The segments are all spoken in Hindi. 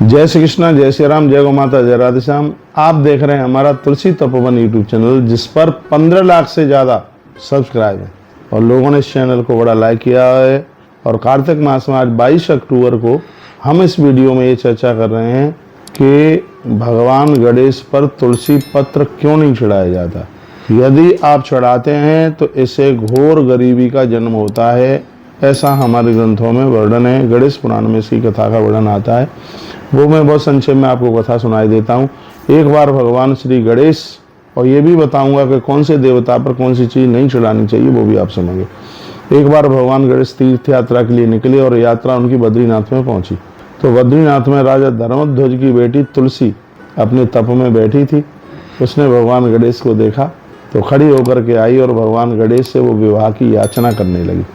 जय श्री कृष्णा, जय श्री राम, जय गौ माता, जय राधे श्याम। आप देख रहे हैं हमारा तुलसी तपोवन यूट्यूब चैनल, जिस पर 15 लाख से ज़्यादा सब्सक्राइब है और लोगों ने इस चैनल को बड़ा लाइक किया है। और कार्तिक मास में आज 22 अक्टूबर को हम इस वीडियो में ये चर्चा कर रहे हैं कि भगवान गणेश पर तुलसी पत्र क्यों नहीं चढ़ाया जाता। यदि आप चढ़ाते हैं तो इससे घोर गरीबी का जन्म होता है, ऐसा हमारे ग्रंथों में वर्णन है। गणेश पुराण में इसकी कथा का वर्णन आता है, वो मैं बहुत संक्षेप में आपको कथा सुनाई देता हूँ। एक बार भगवान श्री गणेश, और ये भी बताऊंगा कि कौन से देवता पर कौन सी चीज़ नहीं चढ़ानी चाहिए, वो भी आप समझेंगे। एक बार भगवान गणेश तीर्थ यात्रा के लिए निकले और यात्रा उनकी बद्रीनाथ में पहुंची। तो बद्रीनाथ में राजा धर्मध्वज की बेटी तुलसी अपने तप में बैठी थी। उसने भगवान गणेश को देखा तो खड़ी होकर के आई और भगवान गणेश से वो विवाह की याचना करने लगी।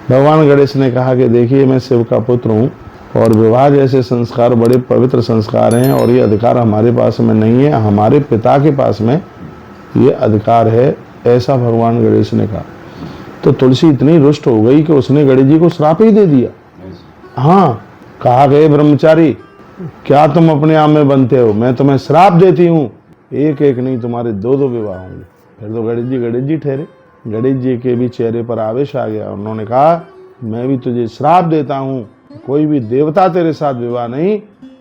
भगवान गणेश ने कहा कि देखिए, मैं शिव का पुत्र हूँ और विवाह जैसे संस्कार बड़े पवित्र संस्कार हैं और ये अधिकार हमारे पास में नहीं है, हमारे पिता के पास में ये अधिकार है, ऐसा भगवान गणेश ने कहा। तो तुलसी इतनी रुष्ट हो गई कि उसने गणेश जी को श्राप ही दे दिया। हाँ, कहा गए ब्रह्मचारी, क्या तुम अपने आप में बनते हो, मैं तुम्हें श्राप देती हूँ, एक एक नहीं तुम्हारे दो दो विवाह होंगे। फिर तो गणेश जी ठहरे। गणेश जी के भी चेहरे पर आवेश आ गया। उन्होंने कहा, मैं भी तुझे श्राप देता हूँ, कोई भी देवता तेरे साथ विवाह नहीं,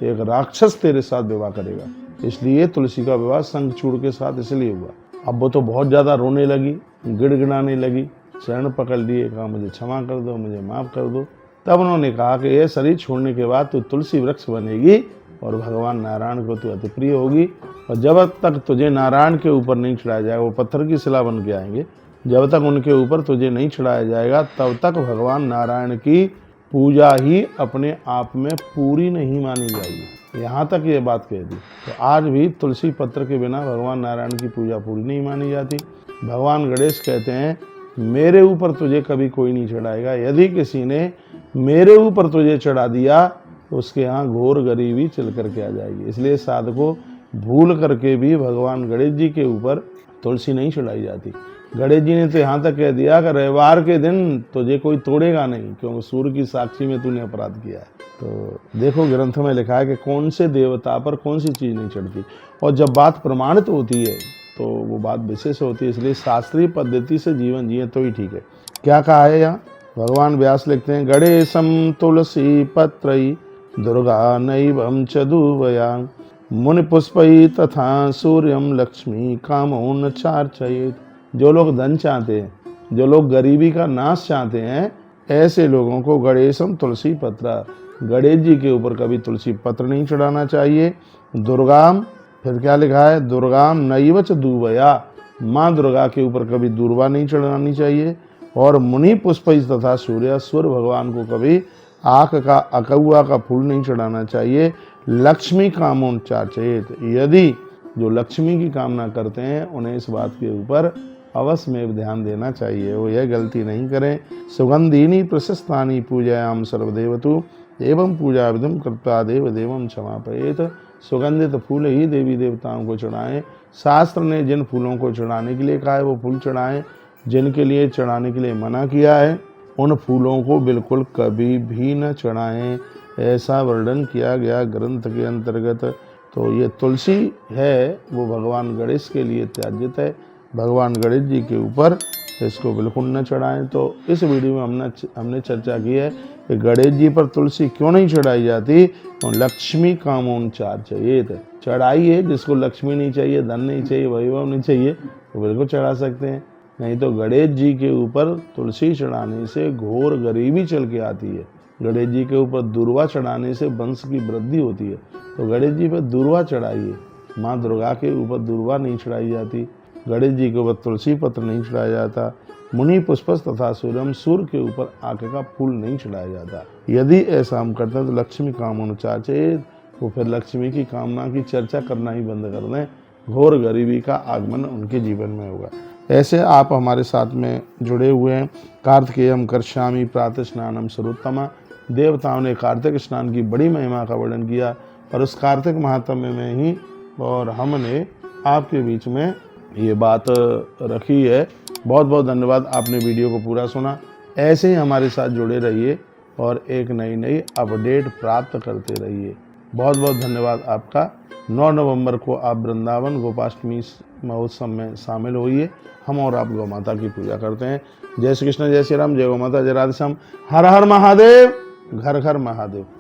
एक राक्षस तेरे साथ विवाह करेगा। इसलिए तुलसी का विवाह शंखचूड़ के साथ इसलिए हुआ। अब वो तो बहुत ज्यादा रोने लगी, गिड़गिड़ाने लगी, शरण पकड़ लिए, कहा मुझे क्षमा कर दो, मुझे माफ कर दो। तब उन्होंने कहा कि यह शरीर छोड़ने के बाद तू तुलसी वृक्ष बनेगी और भगवान नारायण को तू अति प्रिय होगी। और जब तक तुझे नारायण के ऊपर नहीं चढ़ाया जाएगा, वो पत्थर की शिला बन के आएंगे, जब तक उनके ऊपर तुझे नहीं चढ़ाया जाएगा तब तक भगवान नारायण की पूजा ही अपने आप में पूरी नहीं मानी जाएगी। यहाँ तक ये बात कह दी। तो आज भी तुलसी पत्र के बिना भगवान नारायण की पूजा पूरी नहीं मानी जाती। भगवान गणेश कहते हैं, मेरे ऊपर तुझे कभी कोई नहीं चढ़ाएगा, यदि किसी ने मेरे ऊपर तुझे चढ़ा दिया तो उसके यहाँ घोर गरीबी चल करके आ जाएगी। इसलिए साधकों भूल करके भी भगवान गणेश जी के ऊपर तुलसी नहीं चढ़ाई जाती। गणेश जी ने तो यहाँ तक कह दिया कि रविवार के दिन तुझे कोई तोड़ेगा नहीं, क्योंकि सूर्य की साक्षी में तूने अपराध किया है। तो देखो, ग्रंथ में लिखा है कि कौन से देवता पर कौन सी चीज़ नहीं चढ़ती। और जब बात प्रमाणित होती है तो वो बात विशेष होती है। इसलिए शास्त्रीय पद्धति से जीवन जिए तो ही ठीक है। क्या कहा है यहाँ? भगवान व्यास लिखते हैं, गणेशम तुलसी पत्रई दुर्गा नैवं च दुर्वया मुनि पुष्पई तथा सूर्यम लक्ष्मी कामोन चार्चयेत्। जो लोग धन चाहते हैं, जो लोग गरीबी का नाश चाहते हैं, ऐसे लोगों को गणेशम तुलसी पत्र, गणेश जी के ऊपर कभी तुलसी पत्र नहीं चढ़ाना चाहिए। दुर्गाम, फिर क्या लिखा है? दुर्गाम नैवच दुर्वया, माँ दुर्गा के ऊपर कभी दुर्वा नहीं चढ़ानी चाहिए। और मुनि पुष्प तथा सूर्य भगवान को कभी आक का अकौआ का फूल नहीं चढ़ाना चाहिए। लक्ष्मी कामोन चार्चयेत्, यदि जो लक्ष्मी की कामना करते हैं उन्हें इस बात के ऊपर अवश्य में ध्यान देना चाहिए, वो यह गलती नहीं करें। सुगंधिनी प्रशस्तानी पूजायाम सर्वदेवतु एवं पूजा विधम कृत्वा देव देवम क्षमापयेत्। सुगंधित फूल ही देवी देवताओं को चढ़ाएं। शास्त्र ने जिन फूलों को चढ़ाने के लिए कहा है वो फूल चढ़ाएं, जिनके लिए चढ़ाने के लिए मना किया है उन फूलों को बिल्कुल कभी भी न चढ़ाएं, ऐसा वर्णन किया गया ग्रंथ के अंतर्गत। तो ये तुलसी है वो भगवान गणेश के लिए त्याज्यत है, भगवान गणेश जी के ऊपर इसको बिल्कुल न चढ़ाएं। तो इस वीडियो में हमने चर्चा की है कि गणेश जी पर तुलसी क्यों नहीं चढ़ाई जाती। और लक्ष्मी कामोन चार्चयेत्, चढ़ाइए, जिसको लक्ष्मी नहीं चाहिए, धन नहीं चाहिए, वैभव नहीं चाहिए, वो बिल्कुल चढ़ा सकते हैं। नहीं तो गणेश जी के ऊपर तुलसी चढ़ाने से घोर गरीबी चल के आती है। गणेश जी के ऊपर दुर्वा चढ़ाने से वंश की वृद्धि होती है। तो गणेश जी पर दुर्वा चढ़ाइए। माँ दुर्गा के ऊपर दुर्वा नहीं चढ़ाई जाती, गणेश जी के ऊपर तुलसी पत्र नहीं चढ़ाया जाता। मुनि पुष्प तथा सूर्य के ऊपर आक का फूल नहीं चढ़ाया जाता। यदि ऐसा हम करते हैं तो लक्ष्मी कामोन चार्चयेत्, तो फिर लक्ष्मी की कामना की चर्चा करना ही बंद कर दें, घोर गरीबी का आगमन उनके जीवन में होगा। ऐसे आप हमारे साथ में जुड़े हुए हैं। कार्तिकेयम कर्ष्यामि प्रातः स्नानम सर्वोत्तम, देवताओं ने कार्तिक स्नान की बड़ी महिमा का वर्णन किया और उस कार्तिक महात्म्य में ही और हमने आपके बीच में ये बात रखी है। बहुत बहुत धन्यवाद, आपने वीडियो को पूरा सुना। ऐसे ही हमारे साथ जुड़े रहिए और एक नई अपडेट प्राप्त करते रहिए। बहुत बहुत धन्यवाद आपका। 9 नवंबर को आप वृंदावन गोपाष्टमी महोत्सव में शामिल होइए। हम और आप गौ माता की पूजा करते हैं। जय श्री कृष्ण, जय श्री राम, जय गौ माता, जय राधे श्याम। हर हर महादेव, घर घर महादेव।